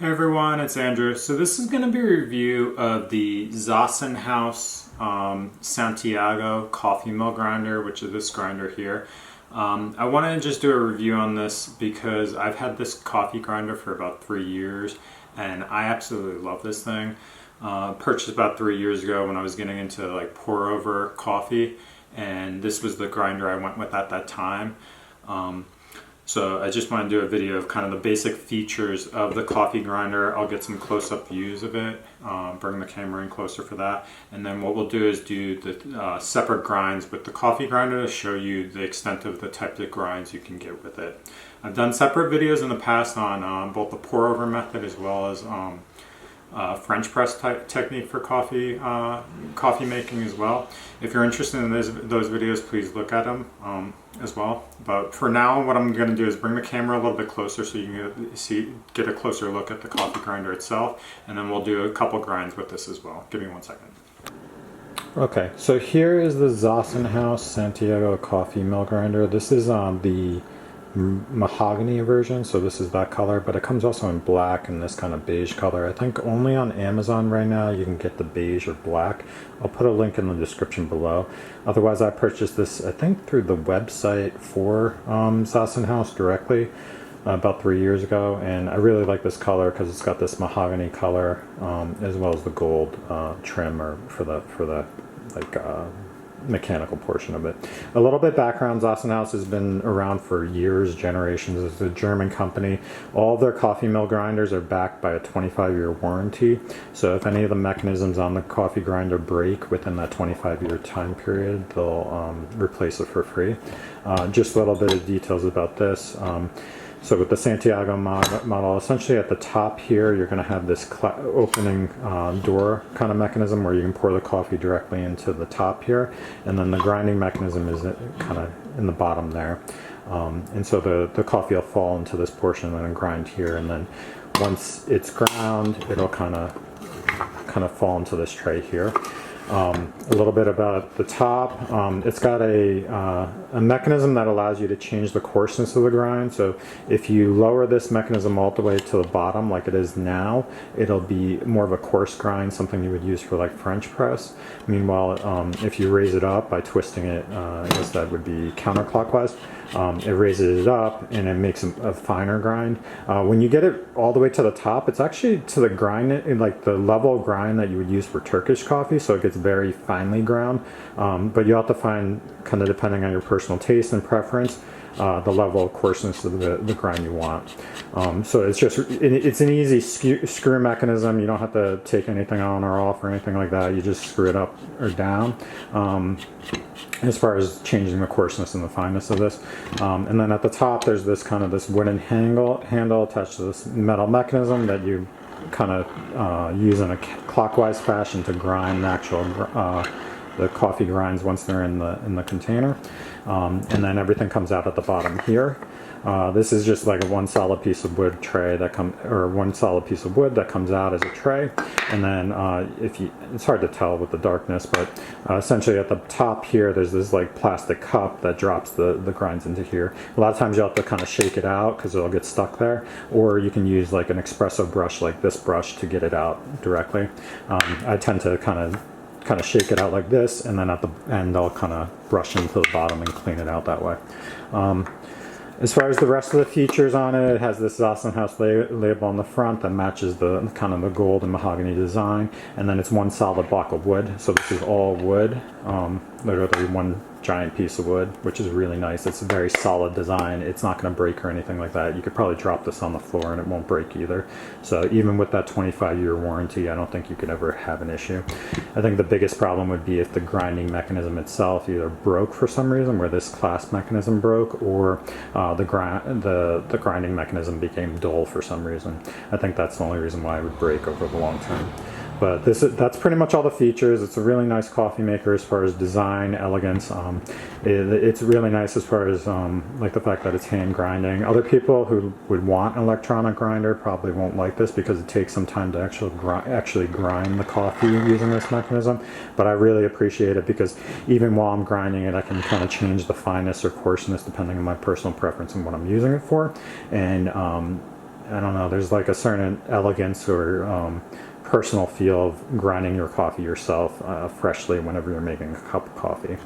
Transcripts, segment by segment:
Hey everyone, it's Andrew. So this is going to be a review of the Zassenhaus Santiago coffee mill grinder, which is this grinder here. I want to just do a review on this because I've had this coffee grinder for about 3 years and I absolutely love this thing. Purchased about 3 years ago when I was getting into like pour over coffee, and this was the grinder I went with at that time. So I just want to do a video of kind of the basic features of the coffee grinder. I'll get some close-up views of it, bring the camera in closer for that. And then what we'll do is do the separate grinds with the coffee grinder to show you the extent of the type of grinds you can get with it. I've done separate videos in the past on both the pour over method as well as French press type technique for coffee making as well. If you're interested in those videos, please look at them as well. But for now, what I'm going to do is bring the camera a little bit closer so you can get a closer look at the coffee grinder itself, and then we'll do a couple grinds with this as well. Give me 1 second. Okay, so here is the Zassenhaus Santiago coffee mill grinder. This is the mahogany version, so this is that color, but it comes also in black and this kind of beige color. I think only on Amazon right now you can get the beige or black. I'll put a link in the description below. Otherwise, I purchased this I think through the website for Zassenhaus directly about 3 years ago, and I really like this color because it's got this mahogany color as well as the gold trim or for the like mechanical portion of it. A little bit background: Zassenhaus has been around for years, generations. It's a German company. All of their coffee mill grinders are backed by a 25-year warranty. So if any of the mechanisms on the coffee grinder break within that 25-year time period, they'll replace it for free. Just a little bit of details about this. So with the Santiago model, essentially at the top here, you're going to have this opening door kind of mechanism where you can pour the coffee directly into the top here, and then the grinding mechanism is kind of in the bottom there. And so the coffee will fall into this portion and then grind here, and then once it's ground, it'll kind of fall into this tray here. A little bit about the top. It's got a mechanism that allows you to change the coarseness of the grind. So if you lower this mechanism all the way to the bottom like it is now, it'll be more of a coarse grind, something you would use for like French press. Meanwhile, if you raise it up by twisting it, I guess that would be counterclockwise, it raises it up and it makes a finer grind. When you get it all the way to the top, it's actually to the grind, like the level of grind that you would use for Turkish coffee, so it gets very finely ground, but you have to find, kind of depending on your personal taste and preference, the level of coarseness of the grind you want. So it's an easy screw mechanism. You don't have to take anything on or off or anything like that. You just screw it up or down as far as changing the coarseness and the fineness of this. And then at the top there's this wooden handle attached to this metal mechanism that you kind of use in a clockwise fashion to grind the coffee grinds once they're in the container, and then everything comes out at the bottom here. This is just like one solid piece of wood tray one solid piece of wood that comes out as a tray, and then it's hard to tell with the darkness, but essentially at the top here there's this like plastic cup that drops the grinds into here. A lot of times you'll have to kind of shake it out because it'll get stuck there, or you can use like an Expresso brush like this brush to get it out directly. I tend to kind of shake it out like this, and then at the end I'll kind of brush into the bottom and clean it out that way. As far as the rest of the features on it, it has this Zassenhaus label on the front that matches the kind of the gold and mahogany design, and then it's one solid block of wood. So this is all wood, literally one giant piece of wood, which is really nice. It's a very solid design. It's not going to break or anything like that. You could probably drop this on the floor and it won't break either. So even with that 25-year warranty, I don't think you could ever have an issue. I think the biggest problem would be if the grinding mechanism itself either broke for some reason, where this clasp mechanism broke, or the grinding mechanism became dull for some reason. I think that's the only reason why it would break over the long term. But that's pretty much all the features. It's a really nice coffee maker as far as design, elegance. It's really nice as far as like the fact that it's hand grinding. Other people who would want an electronic grinder probably won't like this because it takes some time to actually grind the coffee using this mechanism. But I really appreciate it because even while I'm grinding it, I can kind of change the fineness or coarseness depending on my personal preference and what I'm using it for. And I don't know, there's like a certain elegance or personal feel of grinding your coffee yourself freshly whenever you're making a cup of coffee.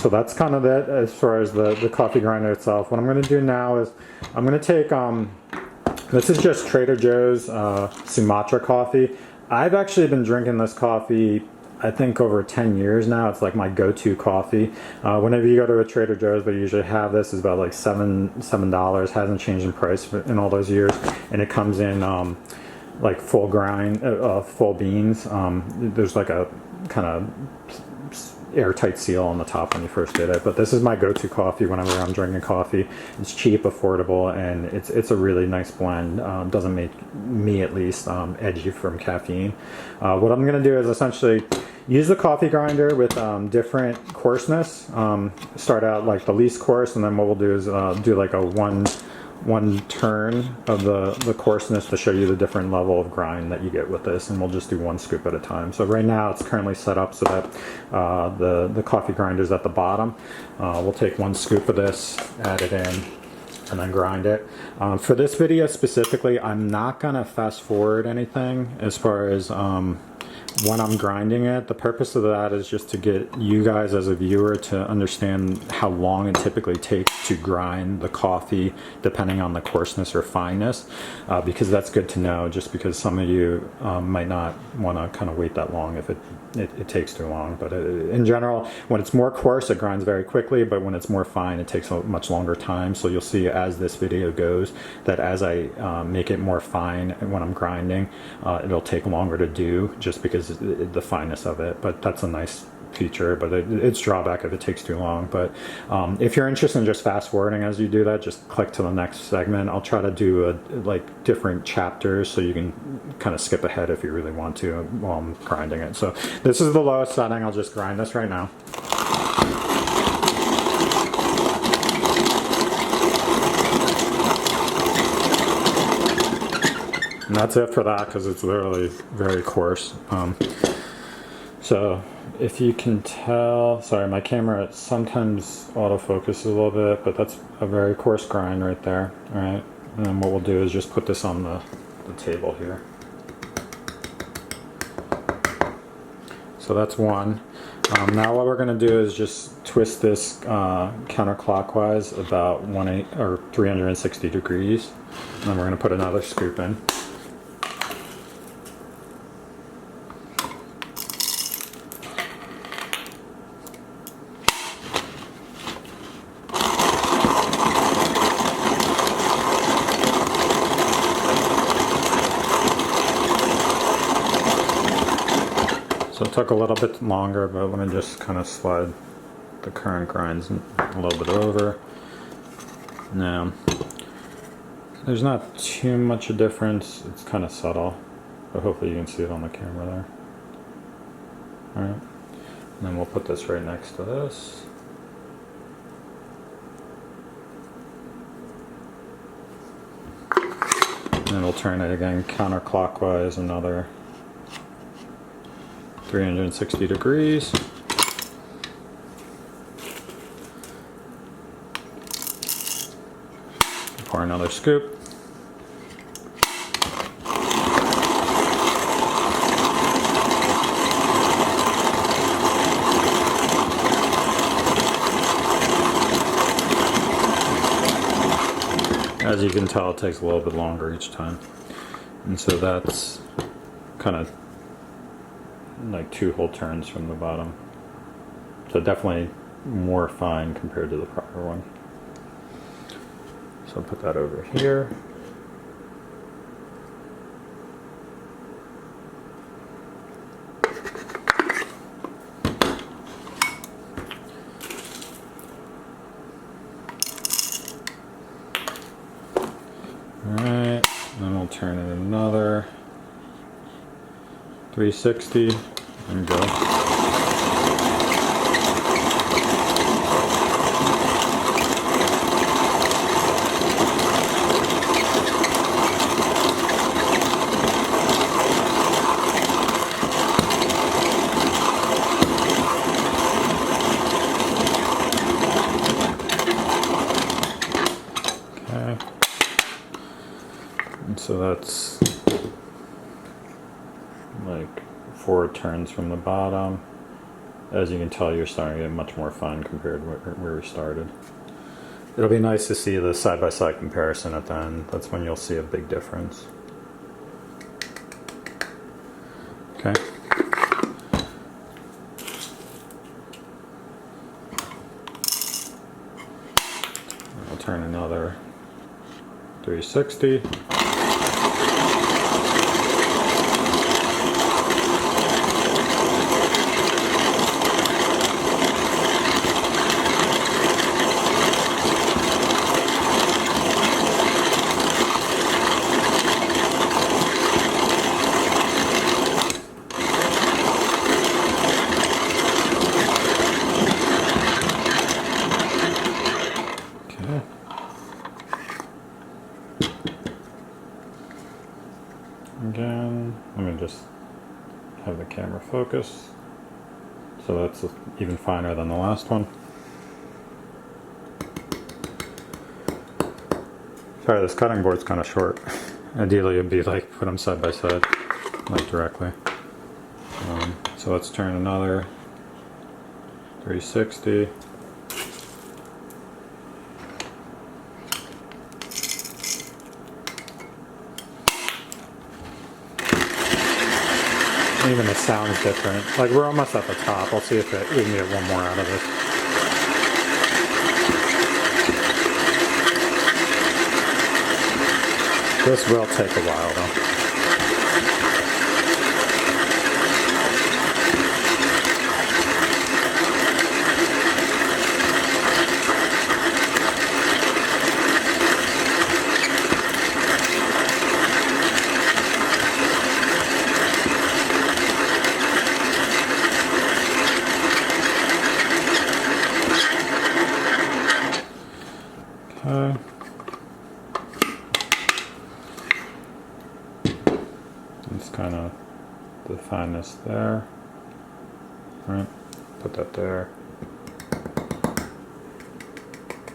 So that's kind of it as far as the coffee grinder itself. What I'm going to do now is I'm going to take, this is just Trader Joe's Sumatra coffee. I've actually been drinking this coffee I think over 10 years now. It's like my go-to coffee. Whenever you go to a Trader Joe's, they usually have this. It's about like $7. Hasn't changed in price in all those years, and it comes in like full grind, full beans. There's like a kind of airtight seal on the top when you first get it, but this is my go-to coffee whenever I'm drinking coffee. It's cheap, affordable, and it's a really nice blend. Doesn't make me, at least, edgy from caffeine. What I'm going to do is essentially use the coffee grinder with different coarseness. Start out like the least coarse, and then what we'll do is do like a one turn of the coarseness to show you the different level of grind that you get with this, and we'll just do one scoop at a time. So right now it's currently set up so that the coffee grinder is at the bottom. We'll take one scoop of this, add it in, and then grind it. For this video specifically, I'm not gonna fast forward anything as far as when I'm grinding it. The purpose of that is just to get you guys as a viewer to understand how long it typically takes to grind the coffee depending on the coarseness or fineness, because that's good to know, just because some of you might not want to kind of wait that long if it takes too long. But in general, when it's more coarse, it grinds very quickly, but when it's more fine, it takes a much longer time. So you'll see as this video goes that as I make it more fine when I'm grinding, it'll take longer to do, just because the fineness of it. But that's a nice feature, but it's drawback if it takes too long. But if you're interested in just fast forwarding as you do that, just click to the next segment. I'll try to do like different chapters so you can kind of skip ahead if you really want to while I'm grinding it. So this is the lowest setting. I'll just grind this right now. And that's it for that, because it's literally very coarse. So if you can tell, sorry, my camera sometimes autofocuses a little bit, but that's a very coarse grind right there. All right, and then what we'll do is just put this on the table here. So that's one. Now what we're going to do is just twist this counterclockwise about 360 degrees, and then we're going to put another scoop in. So it took a little bit longer, but let me just kind of slide the current grinds a little bit over. Now, there's not too much a difference. It's kind of subtle, but hopefully you can see it on the camera there. All right, and then we'll put this right next to this. And then we'll turn it again counterclockwise, another 360 degrees. Pour another scoop. As you can tell, it takes a little bit longer each time. And so that's kind of like 2 whole turns from the bottom. So definitely more fine compared to the prior one. So I'll put that over here. Alright, then we'll turn it another 360 and go. like 4 turns from the bottom. As you can tell, you're starting to get much more fine compared to where we started. It'll be nice to see the side-by-side comparison at the end. That's when you'll see a big difference. Okay. I'll turn another 360. Again, let me just have the camera focus. So that's even finer than the last one. Sorry, this cutting board's kind of short. Ideally it'd be like put them side by side, like directly. So let's turn another 360. Even the sound's different. Like, we're almost at the top. I'll see if we can get one more out of this. This will take a while though. Okay. It's kind of the fineness there. All right, put that there.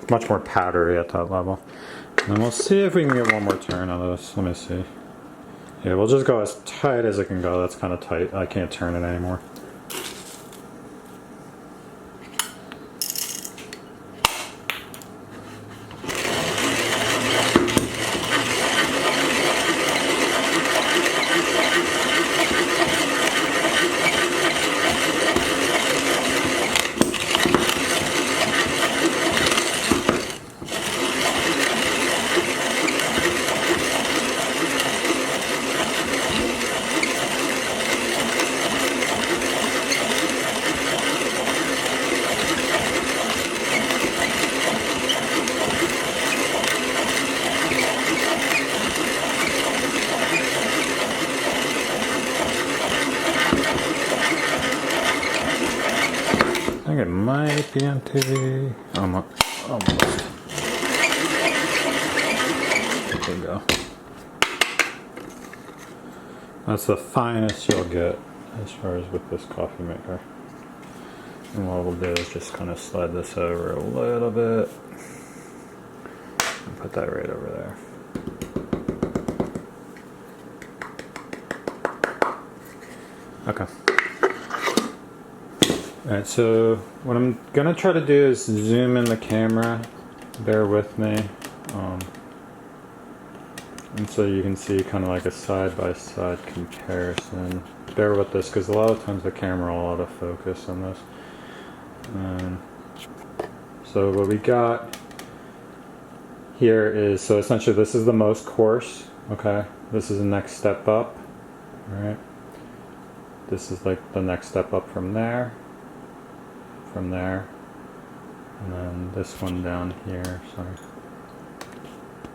It's much more powdery at that level. And then we'll see if we can get one more turn out of this. Let me see. Yeah, we'll just go as tight as it can go. That's kind of tight. I can't turn it anymore. I think it might be empty. Almost. There we go. That's the finest you'll get as far as with this coffee maker. And what we'll do is just kind of slide this over a little bit and put that right over there. Okay. Alright, so what I'm gonna try to do is zoom in the camera. Bear with me. And so you can see kind of like a side-by-side comparison. Bear with this because a lot of times the camera will out of focus on this. So what we got here is, so essentially this is the most coarse, okay? This is the next step up, alright? This is like the next step up from there, and then this one down here, sorry.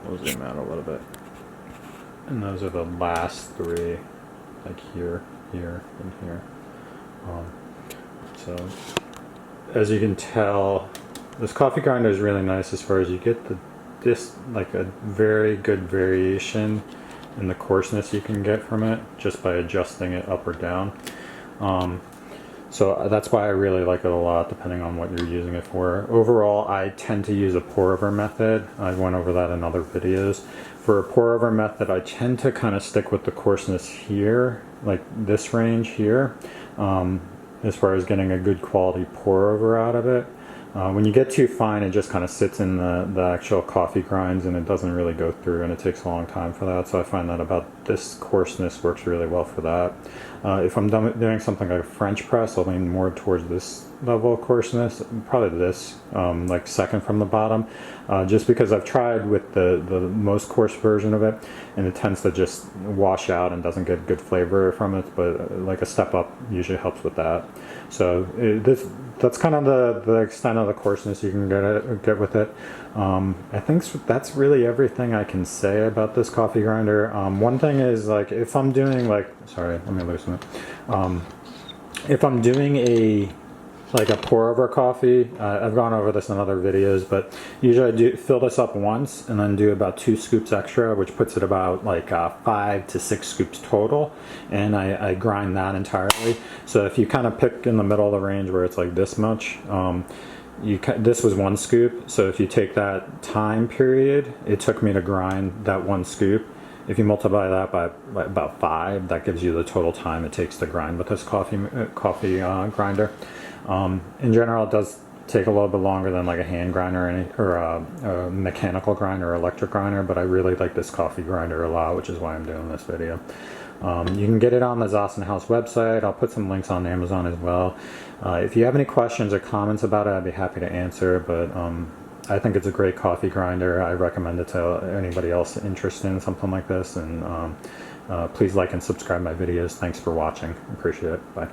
We'll zoom out a little bit. And those are the last 3, like here, here, and here. So, as you can tell, this coffee grinder is really nice as far as you get like a very good variation in the coarseness you can get from it just by adjusting it up or down. So that's why I really like it a lot, depending on what you're using it for. Overall, I tend to use a pour over method. I went over that in other videos. For a pour over method, I tend to kind of stick with the coarseness here, like this range here, as far as getting a good quality pour over out of it. When you get too fine, it just kind of sits in the actual coffee grinds and it doesn't really go through, and it takes a long time for that. So I find that about this coarseness works really well for that. If I'm doing something like a French press, I'll lean more towards this level of coarseness, probably this, like second from the bottom, just because I've tried with the most coarse version of it, and it tends to just wash out and doesn't get good flavor from it, but like a step up usually helps with that. So that's kind of the extent of the coarseness you can get with it. I think that's really everything I can say about this coffee grinder. One thing is, like, if I'm doing sorry, let me loosen it. If I'm doing a pour over coffee, I've gone over this in other videos, but usually I do fill this up once and then do about 2 scoops extra, which puts it about 5 to 6 scoops total, and I grind that entirely. So if you kind of pick in the middle of the range where it's like this much, this was 1 scoop, so if you take that time period it took me to grind that 1 scoop, if you multiply that by about 5, that gives you the total time it takes to grind with this coffee grinder. In general, it does take a little bit longer than like a hand grinder or a mechanical grinder or electric grinder, but I really like this coffee grinder a lot, which is why I'm doing this video. You can get it on the Zassenhaus website. I'll put some links on Amazon as well. If you have any questions or comments about it, I'd be happy to answer, but I think it's a great coffee grinder. I recommend it to anybody else interested in something like this, and please like and subscribe my videos. Thanks for watching. Appreciate it. Bye.